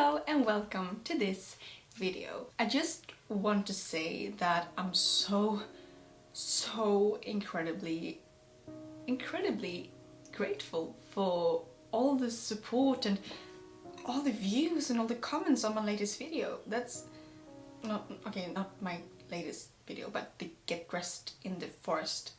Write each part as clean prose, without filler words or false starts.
Hello and welcome to this video. I just want to say that I'm so incredibly grateful for all the support and all the views and all the comments on my latest video. That's not my latest video, but the get dressed in the 14th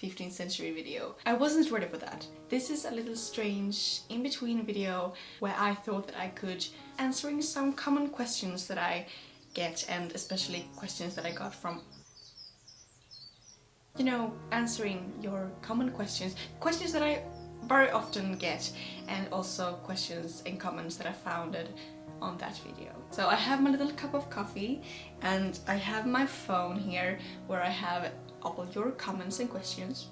15th century video. I wasn't ready for that. This is a little strange in-between video where I thought that I could answering some common questions that I get, and especially questions that I got from, you know, answering your common questions that I very often get, and also questions and comments that I found on that video. So I have my little cup of coffee and I have my phone here where I have all your comments and questions.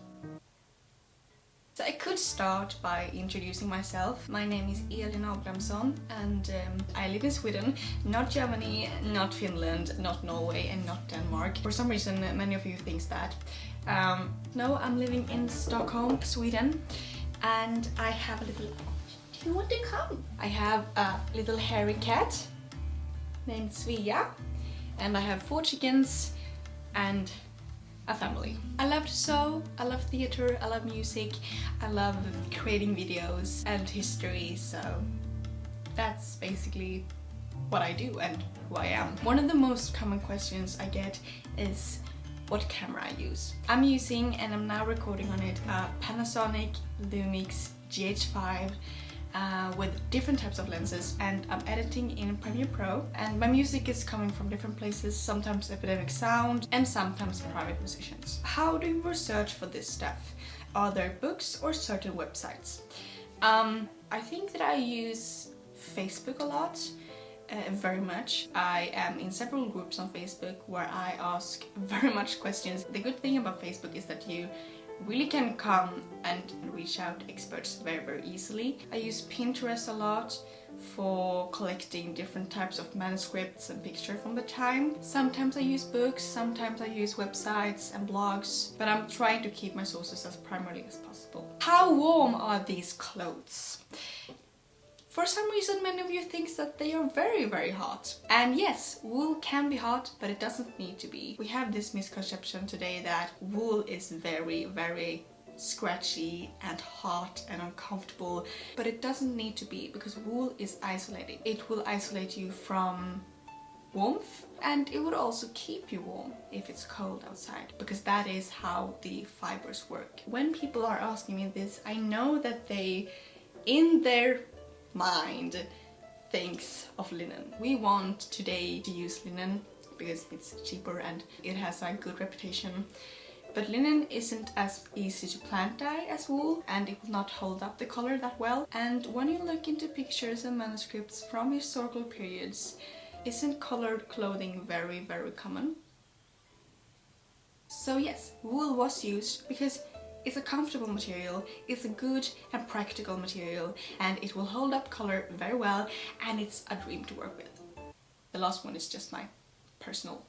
So I could start by introducing myself. My name is Elin Abrahamsson and I live in Sweden, not Germany, not Finland, not Norway and not Denmark. For some reason many of you think that. No, I'm living in Stockholm, Sweden, and I have a little... Do you want to come? I have a little hairy cat named Svea, and I have 4 chickens and a family. I love to sew, I love theater, I love music, I love creating videos and history, so that's basically what I do and who I am. One of the most common questions I get is what camera I use. I'm using, and I'm now recording on it, a Panasonic Lumix GH5 with different types of lenses, and I'm editing in Premiere Pro, and my music is coming from different places, sometimes Epidemic Sound and sometimes private musicians. How do you research for this stuff? Are there books or certain websites? I think that I use Facebook a lot, very much. I am in several groups on Facebook where I ask very much questions. The good thing about Facebook is that you really can come and reach out to experts very easily. I use Pinterest a lot for collecting different types of manuscripts and pictures from the time. Sometimes I use books, sometimes I use websites and blogs, but I'm trying to keep my sources as primarily as possible. How warm are these clothes? For some reason many of you think that they are very hot. And yes, wool can be hot, but it doesn't need to be. We have this misconception today that wool is very scratchy and hot and uncomfortable, but it doesn't need to be, because wool is isolating. It will isolate you from warmth, and it would also keep you warm if it's cold outside, because that is how the fibers work. When people are asking me this, I know that they, in their mind, thinks of linen. We want today to use linen because it's cheaper and it has a good reputation. But linen isn't as easy to plant dye as wool, and it will not hold up the color that well. And when you look into pictures and manuscripts from historical periods, isn't colored clothing very common? So yes, wool was used because it's a comfortable material, it's a good and practical material, and it will hold up color very well, and it's a dream to work with. The last one is just my personal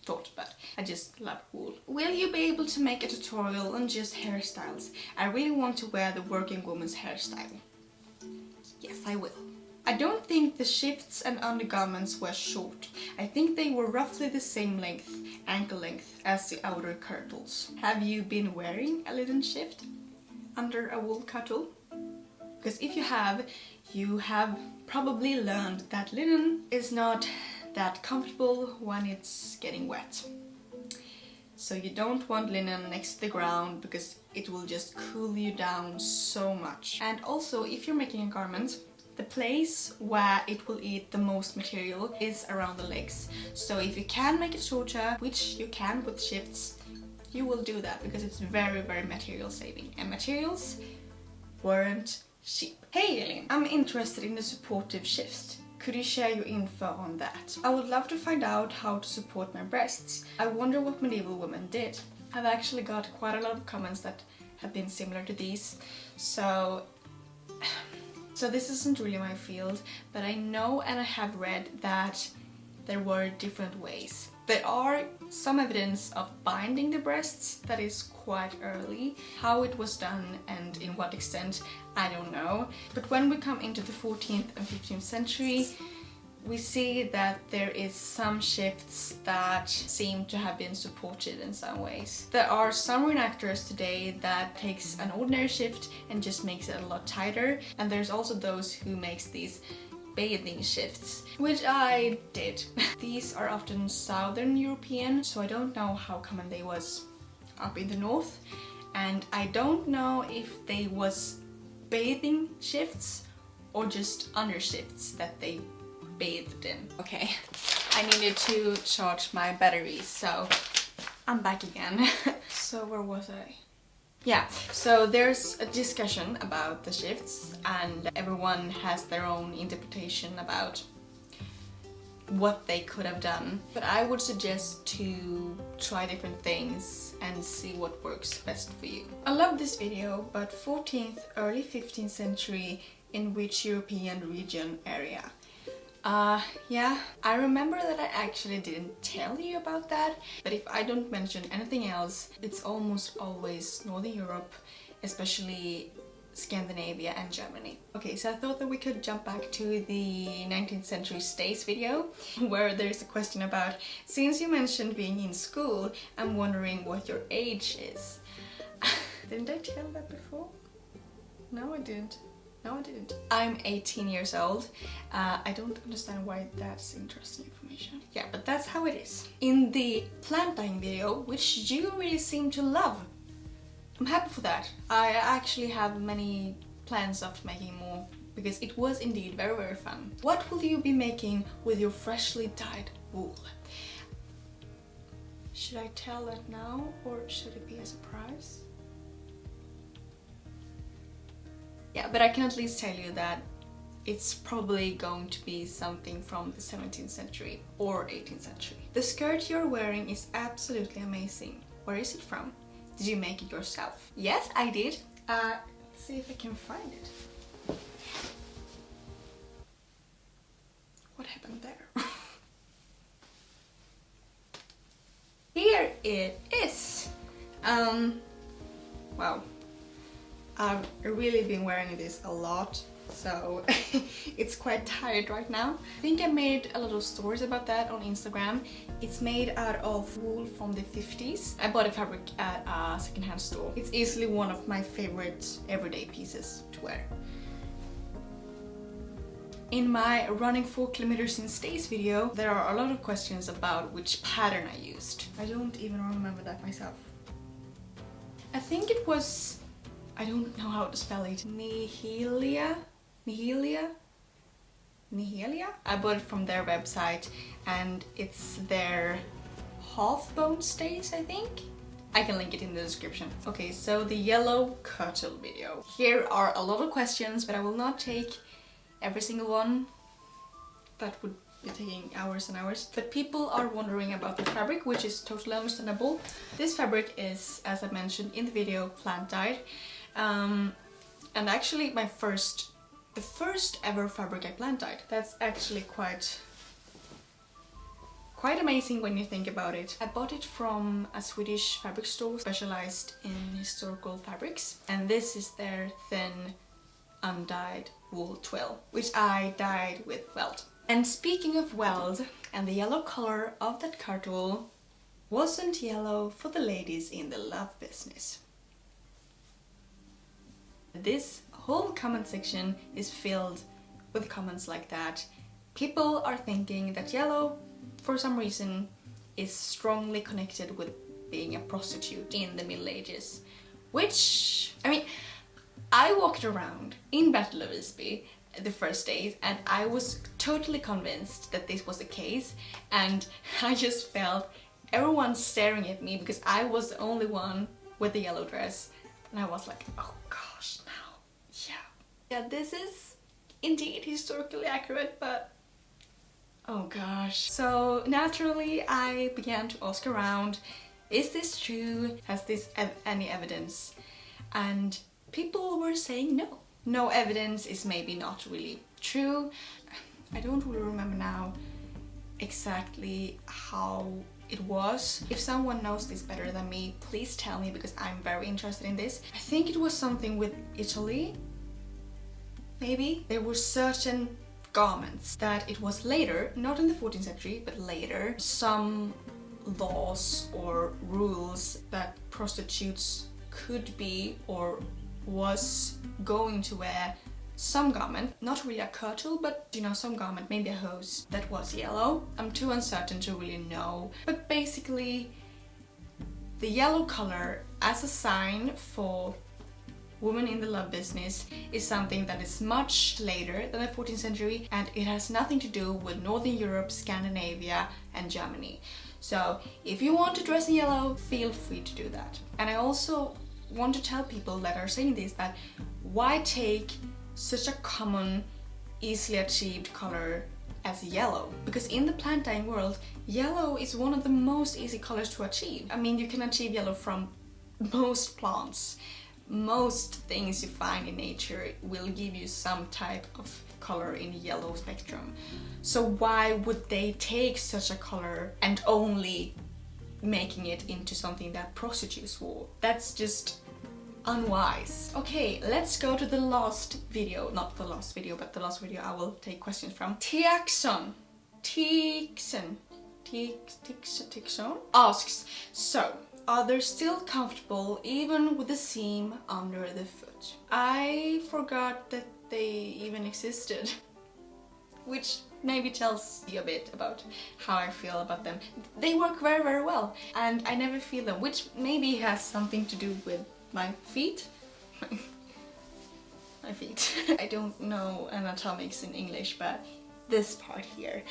thought, but I just love wool. Will you be able to make a tutorial on just hairstyles? I really want to wear the working woman's hairstyle. Yes, I will. I don't think the shifts and undergarments were short. I think they were roughly the same length, ankle length, as the outer kirtles. Have you been wearing a linen shift under a wool kirtle? Because if you have probably learned that linen is not that comfortable when it's getting wet. So you don't want linen next to the ground because it will just cool you down so much. And also, if you're making a garment, the place where it will eat the most material is around the legs. So if you can make it shorter, which you can with shifts, you will do that because it's very material saving. And materials weren't cheap. Hey Elin, I'm interested in the supportive shifts. Could you share your info on that? I would love to find out how to support my breasts. I wonder what medieval women did. I've actually got quite a lot of comments that have been similar to these. So this isn't really my field, but I know and I have read that there were different ways. There are some evidence of binding the breasts that is quite early. How it was done and in what extent, I don't know. But when we come into the 14th and 15th century, we see that there is some shifts that seem to have been supported in some ways. There are some reenactors today that takes an ordinary shift and just makes it a lot tighter, and there's also those who makes these bathing shifts, which I did. These are often Southern European, so I don't know how common they was up in the north, and I don't know if they was bathing shifts or just under shifts that they bathed in. Okay, I needed to charge my batteries, so I'm back again. So where was I? Yeah, so there's a discussion about the shifts and everyone has their own interpretation about what they could have done. But I would suggest to try different things and see what works best for you. I love this video, but 14th, early 15th century, in which European region area? Yeah, I remember that I actually didn't tell you about that, but if I don't mention anything else, it's almost always Northern Europe, especially Scandinavia and Germany. Okay, so I thought that we could jump back to the 19th century stays video, where there's a question about, since you mentioned being in school, I'm wondering what your age is. Didn't I tell that before? No, I didn't. No, I didn't. I'm 18 years old. I don't understand why that's interesting information. Yeah, but that's how it is. In the plant dyeing video, which you really seem to love, I'm happy for that. I actually have many plans of making more, because it was indeed very, very fun. What will you be making with your freshly dyed wool? Should I tell that now, or should it be a surprise? Yeah, but I can at least tell you that it's probably going to be something from the 17th century or 18th century. The skirt you're wearing is absolutely amazing. Where is it from? Did you make it yourself? Yes, I did. Let's see if I can find it. What happened there? Here it is. Wow. I've really been wearing this a lot, so it's quite tired right now. I think I made a lot of stories about that on Instagram. It's made out of wool from the 50s. I bought a fabric at a secondhand store. It's easily one of my favorite everyday pieces to wear. In my running 4 kilometers in stays video, there are a lot of questions about which pattern I used. I don't even remember that myself. I think it was, I don't know how to spell it. Nehelia? I bought it from their website, and it's their half bone stays, I think. I can link it in the description. Okay, so the yellow kirtle video. Here are a lot of questions, but I will not take every single one. That would be taking hours and hours. But people are wondering about the fabric, which is totally understandable. This fabric is, as I mentioned in the video, plant dyed. And actually the first ever fabric I plant dyed. That's actually quite amazing when you think about it. I bought it from a Swedish fabric store specialized in historical fabrics, and this is their thin undyed wool twill, which I dyed with weld. And speaking of weld, and the yellow color of that kirtle wasn't yellow for the ladies in the love business. This whole comment section is filled with comments like that. People are thinking that yellow, for some reason, is strongly connected with being a prostitute in the Middle Ages. Which, I mean, I walked around in Battle of Visby the first days, and I was totally convinced that this was the case, and I just felt everyone staring at me because I was the only one with the yellow dress, and I was like, oh gosh, no, yeah, this is indeed historically accurate, but oh gosh. So naturally I began to ask around, is this true? Has this any evidence? And people were saying no. No evidence is maybe not really true. I don't really remember now exactly how it was. If someone knows this better than me, please tell me, because I'm very interested in this. I think it was something with Italy, maybe. There were certain garments that it was later, not in the 14th century, but later, some laws or rules that prostitutes could be or was going to wear some garment, not really a kirtle, but you know, some garment, maybe a hose that was yellow. I'm too uncertain to really know, but basically the yellow color as a sign for women in the love business is something that is much later than the 14th century, and it has nothing to do with Northern Europe, Scandinavia and Germany. So if you want to dress in yellow, feel free to do that. And I also want to tell people that are saying this that why take such a common, easily achieved color as yellow? Because in the plant dyeing world, yellow is one of the most easy colors to achieve. I mean, you can achieve yellow from most plants. Most things you find in nature will give you some type of color in yellow spectrum. So why would they take such a color and only making it into something that prostitutes wore? That's just unwise. Okay, let's go to the last video. Not the last video, but the last video I will take questions from. Tixon asks, so are they still comfortable even with the seam under the foot? I forgot that they even existed, which maybe tells you a bit about how I feel about them. They work very, very well, and I never feel them, which maybe has something to do with my feet. My feet. I don't know anatomics in English, but this part here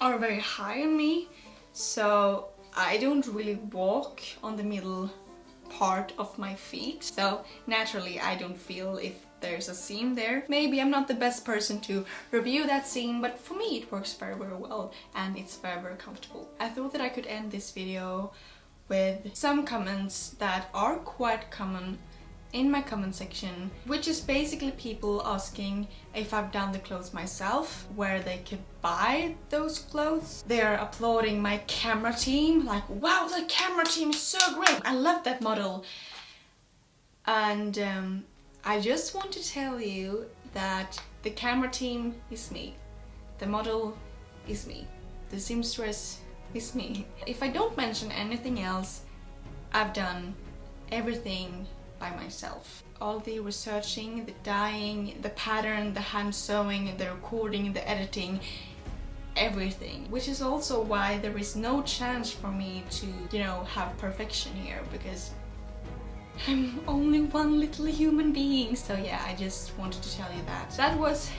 are very high on me, so I don't really walk on the middle part of my feet, so naturally I don't feel if there's a seam there. Maybe I'm not the best person to review that seam, but for me it works very, very well and it's very, very comfortable. I thought that I could end this video with some comments that are quite common in my comment section, which is basically people asking if I've done the clothes myself, where they could buy those clothes. They're applauding my camera team, like, wow, the camera team is so great, I love that model. And I just want to tell you that the camera team is me, the model is me, the seamstress is me. If I don't mention anything else, I've done everything by myself. All the researching, the dyeing, the pattern, the hand sewing, the recording, the editing, everything. Which is also why there is no chance for me to, you know, have perfection here, because I'm only one little human being. So yeah, I just wanted to tell you that. That was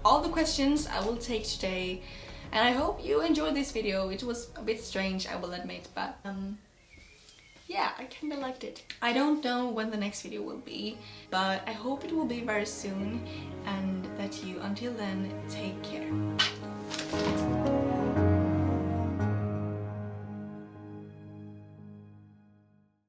all the questions I will take today. And I hope you enjoyed this video. It was a bit strange, I will admit, but yeah, I kinda liked it. I don't know when the next video will be, but I hope it will be very soon, and that you, until then, take care. Bye.